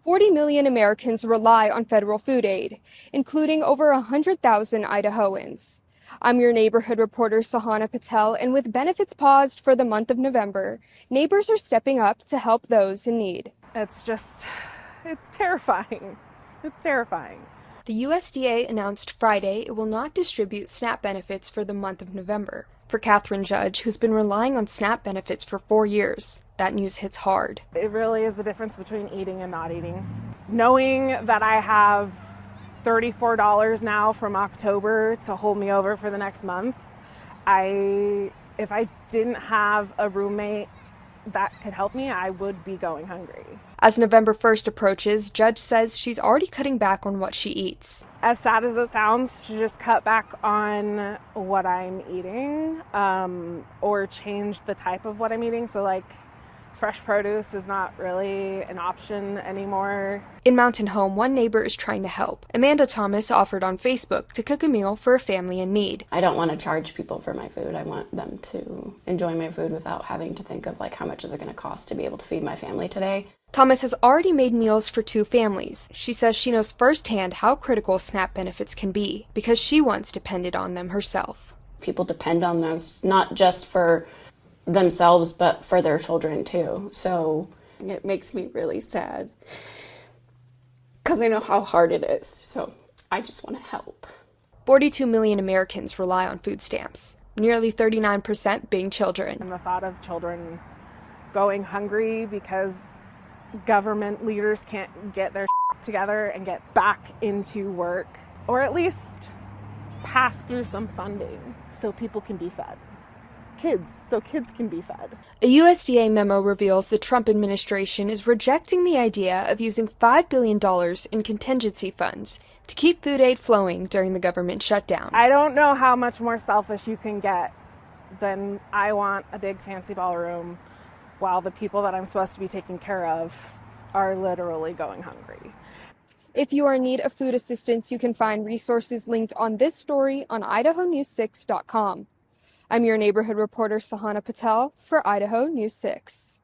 40 million Americans rely on federal food aid, including over 100,000 Idahoans. I'm your neighborhood reporter, Sahana Patel, and with benefits paused for the month of November, neighbors are stepping up to help those in need. It's terrifying. It's terrifying. The USDA announced Friday it will not distribute SNAP benefits for the month of November. For Catherine Judge, who's been relying on SNAP benefits for 4 years, that news hits hard. It really is the difference between eating and not eating. Knowing that I have $34 now from October to hold me over for the next month, if I didn't have a roommate that could help me, I would be going hungry. As November 1st approaches, Judge says she's already cutting back on what she eats. As sad as it sounds to just cut back on what I'm eating, or change the type of what I'm eating. So like fresh produce is not really an option anymore. In Mountain Home, one neighbor is trying to help. Amanda Thomas offered on Facebook to cook a meal for a family in need. I don't want to charge people for my food. I want them to enjoy my food without having to think of like how much is it going to cost to be able to feed my family today. Thomas has already made meals for 2 families. She says she knows firsthand how critical SNAP benefits can be because she once depended on them herself. People depend on those not just for themselves but for their children too. So it makes me really sad because I know how hard it is. So I just want to help. 42 million Americans rely on food stamps, nearly 39% being children. And the thought of children going hungry because government leaders can't get their together and get back into work, or at least pass through some funding so people can be fed. So kids can be fed. A USDA memo reveals the Trump administration is rejecting the idea of using $5 billion in contingency funds to keep food aid flowing during the government shutdown. I don't know how much more selfish you can get than I want a big fancy ballroom while the people that I'm supposed to be taking care of are literally going hungry. If you are in need of food assistance, you can find resources linked on this story on idahonews6.com. I'm your neighborhood reporter, Sahana Patel, for Idaho News 6.